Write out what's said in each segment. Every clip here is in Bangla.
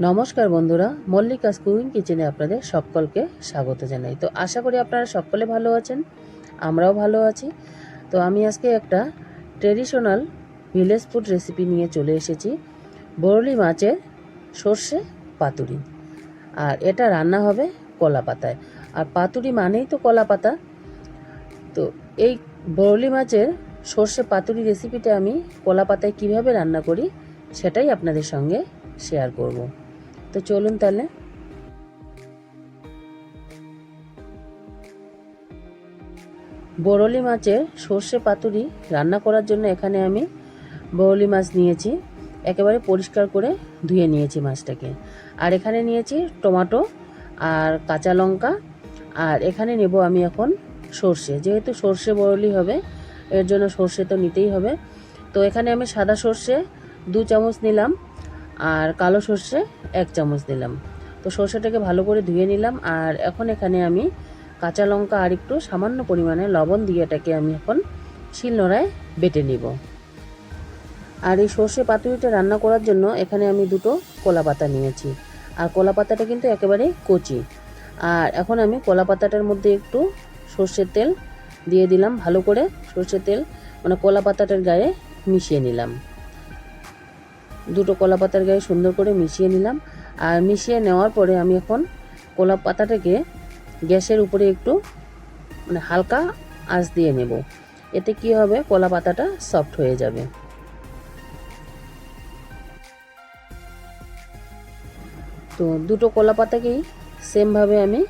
নমস্কার বন্ধুরা, মল্লিকা কুকিং কিচেনে আপনাদের সকলকে স্বাগত জানাই। তো আশা করি আপনারা সকলে ভালো আছেন, আমরাও ভালো আছি। তো আমি আজকে একটা ট্রেডিশনাল ভিলেজ ফুড রেসিপি নিয়ে চলে এসেছি, বরলি মাছের সর্ষে পাতুরি। আর এটা রান্না হবে কলা পাতায়। আর পাতুরি মানেই তো কলা পাতা। তো এই বরলি মাছের সর্ষে পাতুরি রেসিপিটা আমি কলা পাতায় কীভাবে রান্না করি সেটাই আপনাদের সঙ্গে শেয়ার করব। তো চলুন তাহলে। বরলি মাছের সর্ষে পাতুরি রান্না করার জন্য এখানে আমি বরলি মাছ নিয়েছি, একেবারে পরিষ্কার করে ধুয়ে নিয়েছি মাছটাকে। আর এখানে নিয়েছি টমেটো আর কাঁচা লঙ্কা। আর এখানে নেব আমি এখন সর্ষে, যেহেতু সর্ষে বরলি হবে এর জন্য সর্ষে তো নিতেই হবে। তো এখানে আমি সাদা সর্ষে 2 চামচ নিলাম আর কালো সর্ষে 1 চামচ দিলাম। তো সর্ষেটাকে ভালো করে ধুয়ে নিলাম। আর এখন এখানে আমি কাঁচা লঙ্কা আর একটু সামান্য পরিমাণে লবণ দিয়ে এটাকে আমি এখন শিলনোড়ায় বেটে নিব। আর এই সর্ষে পাতুরিটা রান্না করার জন্য এখানে আমি 2টো কলা পাতা নিয়েছি। আর কলা পাতাটা কিন্তু একেবারে কচি। আর এখন আমি কলা পাতাটার মধ্যে একটু সর্ষের তেল দিয়ে দিলাম, ভালো করে সর্ষের তেল মানে কলা পাতাটার গায়ে মিশিয়ে নিলাম। 2টো কলা পাতার গায়ে সুন্দর করে মিশিয়ে নিলাম। আর মিশিয়ে নেওয়ার পরে আমি এখন কলা পাতাটাকে গ্যাসের উপরে একটু হালকা আঁচ দিয়ে নেব। এতে কি হবে, কলা পাতাটা সফট হয়ে যাবে। তো 2টো কলা পাতাকেই সেমভাবে আমি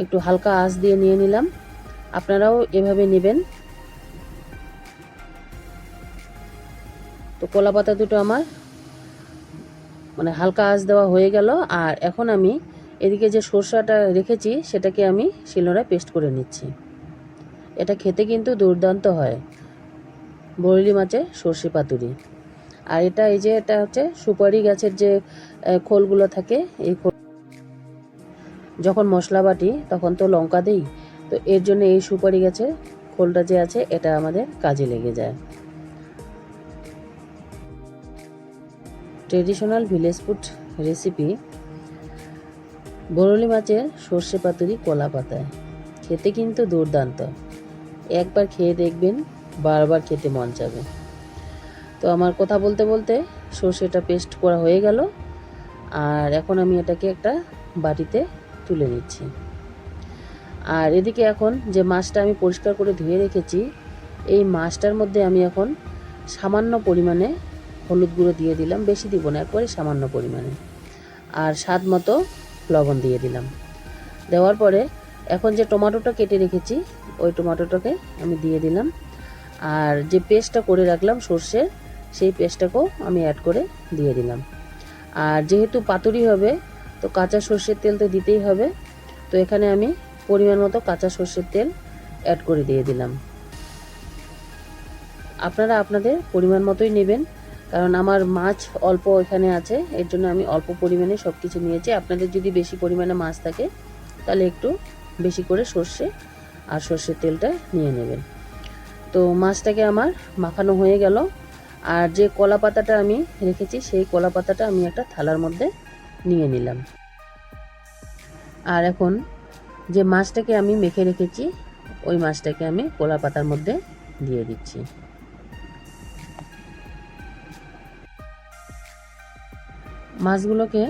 একটু হালকা আঁচ দিয়ে নিয়ে নিলাম। আপনারাও এভাবে নেবেন। তো কলা পাতা 2টো আমার হালকা আঁচ দেওয়া হয়ে গেল। আর এখন আমি এদিকে যে সরষাটা রেখেছি সেটাকে আমি শিলনোড়ায় পেস্ট করে নিচ্ছি। এটা খেতে কিন্তু দুর্দান্ত হয়, বরলি মাছের সর্ষে পাতুরি। আর এটা হচ্ছে সুপারি গাছের যে খোলগুলো থাকে, এই খোল যখন মশলা বাটি তখন তো লঙ্কা দিই, তো এর জন্য এই সুপারি গাছের খোলটা যে আছে এটা আমাদের কাজে লেগে যায়। ট্রেডিশনাল ভিলেজ ফুড রেসিপি বরলি মাছের সর্ষে পাতুরি কলা পাতায়, খেতে কিন্তু দুর্দান্ত। একবার খেয়ে দেখবেন, বারবার খেতে মন যাবে। তো আমার কথা বলতে বলতে সর্ষেটা পেস্ট করা হয়ে গেল। আর এখন আমি এটাকে একটা বাটিতে তুলে নিচ্ছি। আর এদিকে এখন যে মাছটা আমি পরিষ্কার করে ধুয়ে রেখেছি, এই মাছটার মধ্যে আমি এখন সামান্য পরিমাণে হলুদ গুঁড়ো দিয়ে দিলাম, বেশি দিব না, একবারে সামান্য পরিমাণে। আর স্বাদ মতো লবণ দিয়ে দিলাম। দেওয়ার পরে এখন যে টমেটোটা কেটে রেখেছি ওই টমেটোটাকে আমি দিয়ে দিলাম। আর যে পেস্টটা করে রাখলাম সর্ষের, সেই পেস্টটাকেও আমি অ্যাড করে দিয়ে দিলাম। আর যেহেতু পাতুরি হবে তো কাঁচা সর্ষের তেল তো দিতেই হবে। তো এখানে আমি পরিমাণ মতো কাঁচা সর্ষের তেল অ্যাড করে দিয়ে দিলাম। আপনারা আপনাদের পরিমাণ মতোই নেবেন, কারণ আমার মাছ অল্প এখানে আছে, এর জন্য আমি অল্প পরিমাণে সব কিছু নিয়েছি। আপনাদের যদি বেশি পরিমাণে মাছ থাকে তাহলে একটু বেশি করে সর্ষে আর সর্ষের তেলটা নিয়ে নেবেন। তো মাছটাকে আমার মাখানো হয়ে গেল। আর যে কলা পাতাটা আমি রেখেছি সেই কলা পাতাটা আমি একটা থালার মধ্যে নিয়ে নিলাম। আর এখন যে মাছটাকে আমি মেখে রেখেছি ওই মাছটাকে আমি কলা পাতার মধ্যে দিয়ে দিচ্ছি। মাছগুলোকে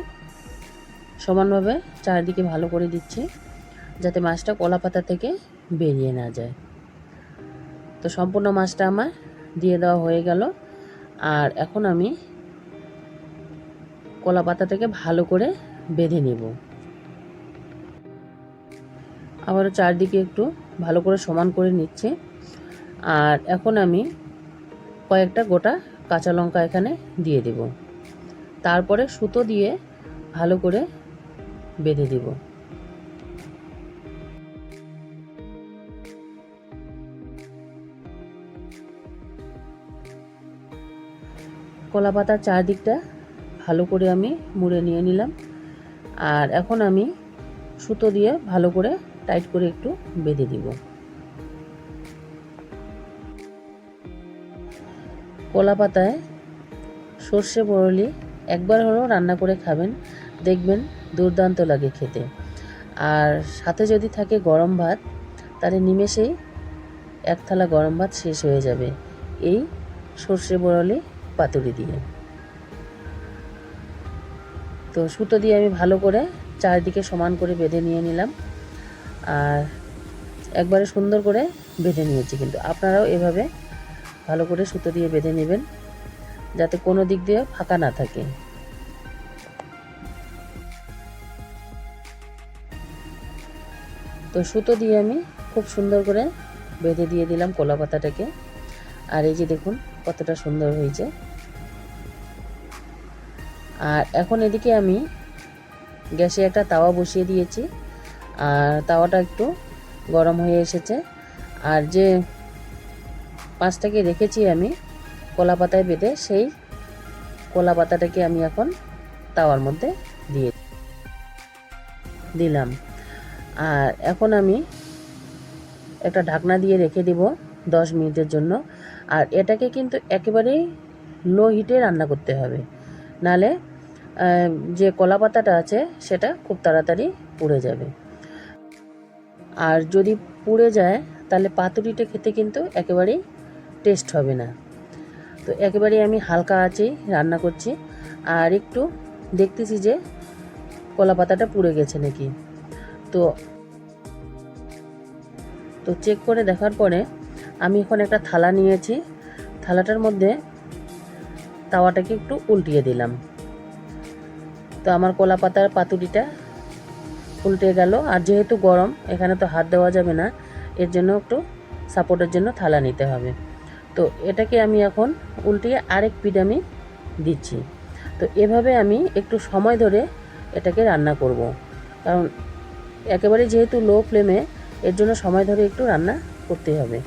সমানভাবে চারিদিকে ভালো করে দিচ্ছি, যাতে মাছটা কলা পাতা থেকে বেরিয়ে না যায়। তো সম্পূর্ণ মাছটা আমার দিয়ে দেওয়া হয়ে গেল। আর এখন আমি কলা পাতাটাকে ভালো করে বেঁধে নেব। আবারও চারদিকে একটু ভালো করে সমান করে নিচ্ছি। আর এখন আমি কয়েকটা গোটা কাঁচা লঙ্কা এখানে দিয়ে দেব। তারপরে সুতো দিয়ে ভালো করে বেঁধে দেব। কলা পাতার চারদিকটা ভালো করে আমি মুড়ে নিয়ে নিলাম। আর এখন আমি সুতো দিয়ে ভালো করে টাইট করে একটু বেঁধে দিব। কলা পাতায় সর্ষে বরলি একবার হলেও রান্না করে খাবেন, দেখবেন দুর্দান্ত লাগে খেতে। আর সাথে যদি থাকে গরম ভাত, তাহলে নিমেষেই এক থালা গরম ভাত শেষ হয়ে যাবে এই সর্ষে বরলি পাতুরি দিয়ে। তো সুতো দিয়ে আমি ভালো করে চারিদিকে সমান করে বেঁধে নিয়ে নিলাম, আর একবারে সুন্দর করে বেঁধে নিয়েছি। কিন্তু আপনারাও এভাবে ভালো করে সুতো দিয়ে বেঁধে নেবেন, যাতে কোনো দিক দিয়ে ফাঁকা না থাকে। তো সুতো দিয়ে আমি খুব সুন্দর করে বেঁধে দিয়ে দিলাম কলা পাতাটাকে। আর এই যে দেখুন কতটা সুন্দর হয়েছে। আর এখন এদিকে আমি গ্যাসে একটা তাওয়া বসিয়ে দিয়েছি, আর তাওয়াটা একটু গরম হয়ে এসেছে। আর যে মাছটাকে রেখেছি আমি কলা পাতায় বেঁধে, সেই কলা পাতাটাকে আমি এখন তাওয়ার মধ্যে দিয়ে দিলাম। আর এখন আমি একটা ঢাকনা দিয়ে রেখে দিব 10 মিনিটের জন্য। আর এটাকে কিন্তু একেবারেই লো হিটে রান্না করতে হবে, নালে যে কলা পাতাটা আছে সেটা খুব তাড়াতাড়ি পুড়ে যাবে। আর যদি পুড়ে যায় তাহলে পাতুরিটা খেতে কিন্তু একেবারেই টেস্ট হবে না। তো একেবারেই আমি হালকা আঁচেই রান্না করছি, আর একটু দেখতেছি যে কলা পাতাটা পুড়ে গেছে নাকি। তো তো চেক করে দেখার পরে আমি এখন একটা থালা নিয়েছি, থালাটার মধ্যে তাওয়াটাকে একটু উল্টিয়ে দিলাম। তো আমার কলা পাতার পাতুরিটা উল্টে গেল। আর যেহেতু গরম, এখানে তো হাত দেওয়া যাবে না, এর জন্য একটু সাপোর্টের জন্য থালা নিতে হবে। তো এটাকে আমি এখন উল্টিয়ে আরেক পিঠ আমি দিচ্ছি। তো এভাবে আমি একটু সময় ধরে এটাকে রান্না করব, কারণ একেবারে যেহেতু লো ফ্লেমে, এর জন্য সময় ধরে একটু রান্না করতে হবে।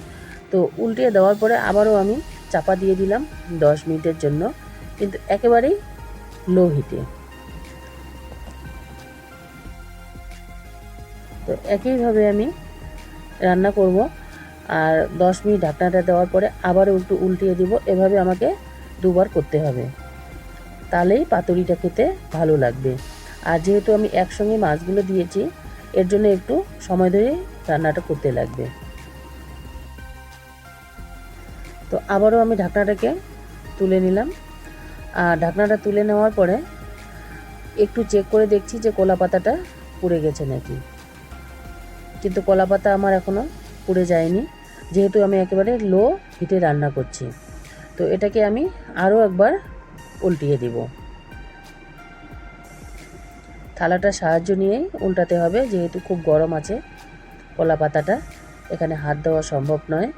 তো উল্টিয়ে দেওয়ার পরে আবারও আমি চাপা দিয়ে দিলাম 10 মিনিটের জন্য, কিন্তু একেবারেই লো হিটে। তো একইভাবে আমি রান্না করব। আর 10 মিনিট ঢাকনাটা দেওয়ার পরে আবারও একটু উল্টিয়ে দিব। এভাবে আমাকে দুবার করতে হবে, তাহলেই পাতুরিটা খেতে ভালো লাগবে। আর যেহেতু আমি একসঙ্গে মাছগুলো দিয়েছি, এর জন্য একটু সময় ধরে রান্নাটা করতে লাগবে। তো আবারও আমি ঢাকনাটাকে তুলে নিলাম। আর ঢাকনাটা তুলে নেওয়ার পরে একটু চেক করে দেখছি যে কলা পাতাটা পুড়ে গেছে নাকি। কিন্তু কলা পাতা আমার এখনও পুড়ে যায়নি, যেহেতু আমি একেবারে লো হিটে রান্না করছি। তো এটাকে আমি আরও একবার উল্টিয়ে দিব। থালাটার সাহায্য নিয়েই উল্টাতে হবে, যেহেতু খুব গরম আছে কলা পাতাটা, এখানে হাত দেওয়া সম্ভব নয়।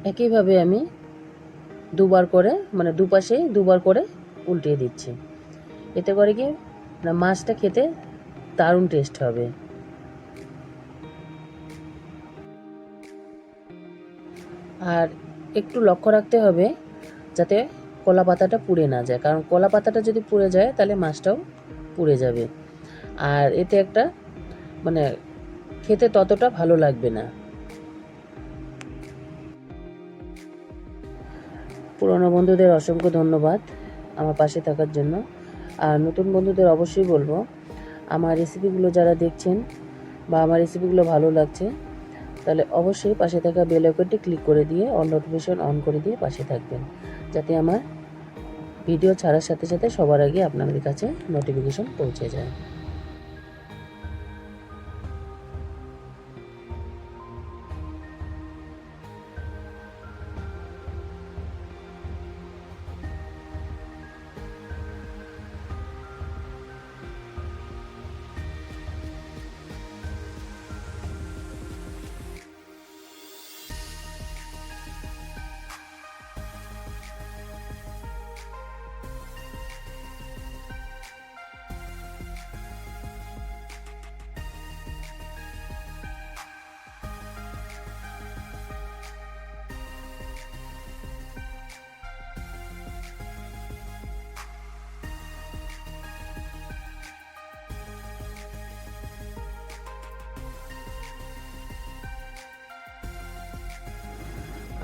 একইভাবে আমি দুবার করে, মানে দুপাশে দুবার করে উল্টিয়ে দিচ্ছি। এতে করে কি না, মাছটা খেতে দারুণ টেস্ট হবে। আর একটু লক্ষ্য রাখতে হবে যাতে কলা পাতাটা পুড়ে না যায়, কারণ কলা পাতাটা যদি পুড়ে যায় তাহলে মাছটাও পুড়ে যাবে, আর এতে একটা মানে খেতে ততটা ভালো লাগবে না। পুরনো বন্ধুদের অসংখ্য ধন্যবাদ আমার পাশে থাকার জন্য। আর নতুন বন্ধুদের অবশ্যই বলবো, আমার রেসিপিগুলো যারা দেখছেন বা আমার রেসিপিগুলো ভালো লাগছে, তাহলে অবশ্যই পাশে থাকা বেল আইকনটি ক্লিক করে দিয়ে অল নোটিফিকেশন অন করে দিয়ে পাশে থাকবেন, যাতে আমার ভিডিও ছাড়ার সাথে সাথে সবার আগে আপনাদের কাছে নোটিফিকেশন পৌঁছে যায়।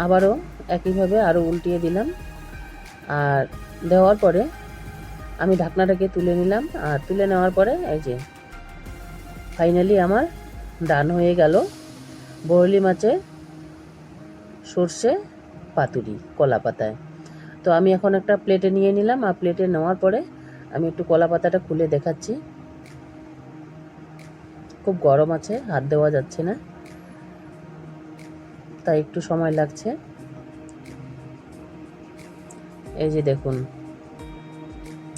আবারও একইভাবে আরও উল্টিয়ে দিলাম। আর দেওয়ার পরে আমি ঢাকনাটাকে তুলে নিলাম। আর তুলে নেওয়ার পরে এই যে ফাইনালি আমার ডান হয়ে গেল বরলি মাছের সর্ষে পাতুরি কলা পাতায়। তো আমি এখন একটা প্লেটে নিয়ে নিলাম। আর প্লেটে নেওয়ার পরে আমি একটু কলা পাতাটা খুলে দেখাচ্ছি। খুব গরম আছে, হাত দেওয়া যাচ্ছে না, তাই একটু সময় লাগছে। এই যে দেখুন,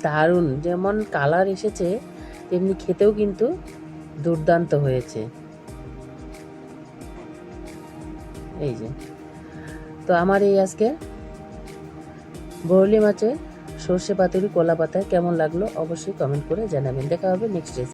দারুণ যেমন কালার এসেছে তেমনি খেতেও কিন্তু দুর্দান্ত হয়েছে। এই যে, তো আমার এই আজকে বরলি মাছের সর্ষে পাতুরি কলা পাতায় কেমন লাগলো অবশ্যই কমেন্ট করে জানাবেন। দেখা হবে নেক্সট ডে।